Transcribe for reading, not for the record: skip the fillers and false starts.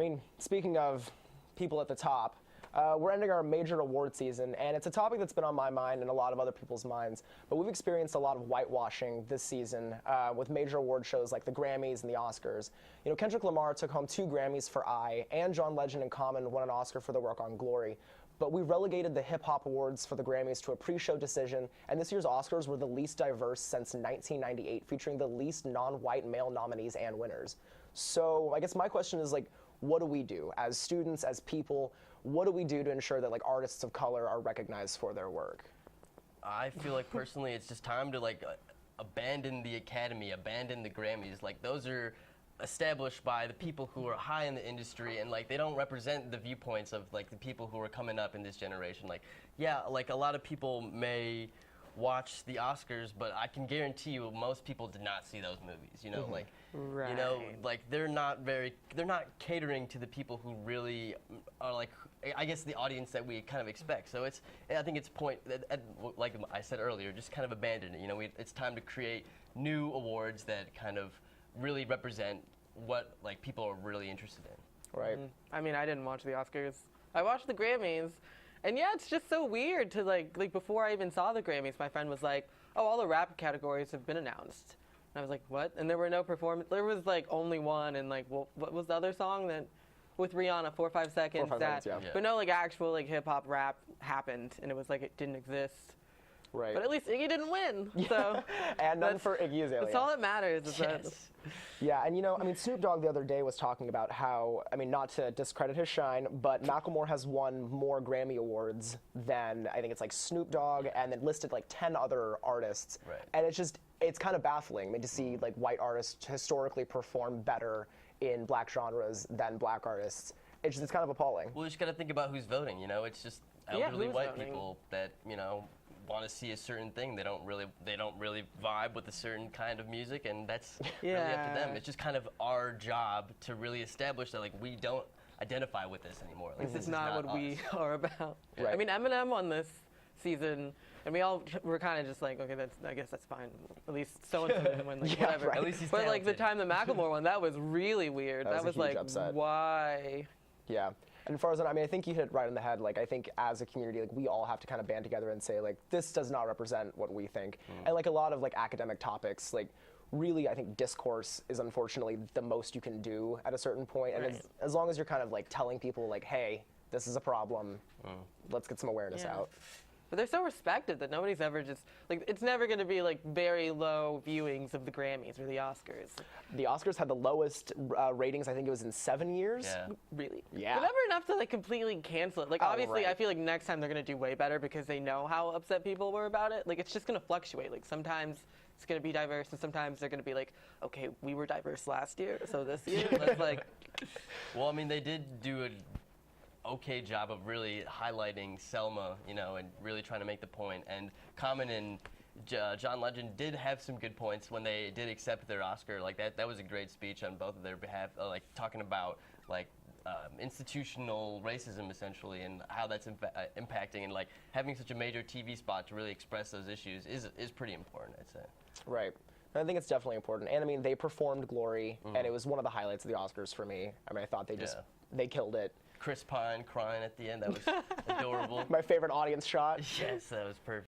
I mean, speaking of people at the top, we're ending our major award season, and it's a topic that's been on my mind and a lot of other people's minds. But we've experienced a lot of whitewashing this season with major award shows like the Grammys and the Oscars. You know, Kendrick Lamar took home 2 Grammys for I, and John Legend and Common won an Oscar for their work on Glory. But we relegated the Hip Hop Awards for the Grammys to a pre-show decision, and this year's Oscars were the least diverse since 1998, featuring the least non-white male nominees and winners. So I guess my question is, like, what do we do as students, as people? What do we do to ensure that, like, artists of color are recognized for their work? I feel like personally it's just time to abandon the Academy, abandon the Grammys. Like, those are established by the people who are high in the industry, and like they don't represent the viewpoints of like the people who are coming up in this generation. Like, yeah, like a lot of people may watch the Oscars, but I can guarantee you most people did not see those movies, you know, like, you know, like they're not catering to the people who really are like, I guess, the audience that we kind of expect. So I think it's like I said earlier, just kind of abandon it, you know, it's time to create new awards that kind of really represent what like people are really interested in. Right. I mean, I didn't watch the Oscars. I watched the Grammys. And yeah, it's just so weird to like before I even saw the Grammys, my friend was like, "Oh, all the rap categories have been announced." And I was like, "What?" And there were no performance. There was like only one, and like, well, what was the other song that with Rihanna, 4 or 5 seconds? 4 or 5 that, seconds, yeah. But no, like actual like hip hop rap happened, and it was like it didn't exist. Right. But at least Iggy didn't win. So and none for Iggy Azalea. that's all that matters. Is Yes. Yeah, and you know, I mean, Snoop Dogg the other day was talking about how, I mean, not to discredit his shine, but Macklemore has won more Grammy Awards than, I think it's like Snoop Dogg, and then listed like 10 other artists. Right. And it's kind of baffling, I mean, to see like white artists historically perform better in black genres than black artists. It's kind of appalling. Well, you just got to think about who's voting, you know, it's just elderly who's white voting? people that, you know, want to see a certain thing. They don't really vibe with a certain kind of music, and that's really up to them. It's just kind of our job to really establish that like we don't identify with this anymore. Like, This is not what us. we are about. Right. I mean, Eminem won this season, and we all were kind of just like, okay, I guess that's fine. At least so and so didn't win, like, Yeah, whatever. right. At least he's But like the talented. time that Macklemore won, that was really weird. That was a huge like, upset. why? Yeah. And Farzan, I mean, I think you hit it right on the head. Like, I think as a community, like, we all have to kind of band together and say, like, this does not represent what we think. And like a lot of like academic topics, like, really, I think discourse is unfortunately the most you can do at a certain point. And Right. as long as you're kind of like telling people, like, hey, this is a problem, let's get some awareness Yeah. out. But they're so respected that nobody's ever just like it's never going to be like very low viewings of the Grammys or the Oscars. The Oscars had the lowest ratings, I think it was in 7 years. Yeah. Really? Yeah. But never enough to like completely cancel it. Like Oh, obviously, right. I feel like next time they're gonna do way better because they know how upset people were about it. Like it's just gonna fluctuate. Like sometimes it's gonna be diverse, and sometimes they're gonna be like, okay, we were diverse last year, so this year, let's like. Well, I mean, they did do an okay job of really highlighting Selma, you know, and really trying to make the point. And Common and John Legend did have some good points when they did accept their Oscar. Like that was a great speech on both of their behalf, like talking about like institutional racism essentially, and how that's impacting, and like having such a major TV spot to really express those issues is pretty important, I'd say. Right. I think it's definitely important. And I mean, they performed Glory, and it was one of the highlights of the Oscars for me. I mean, I thought they killed it. Chris Pine crying at the end, that was adorable. My favorite audience shot. Yes, that was perfect.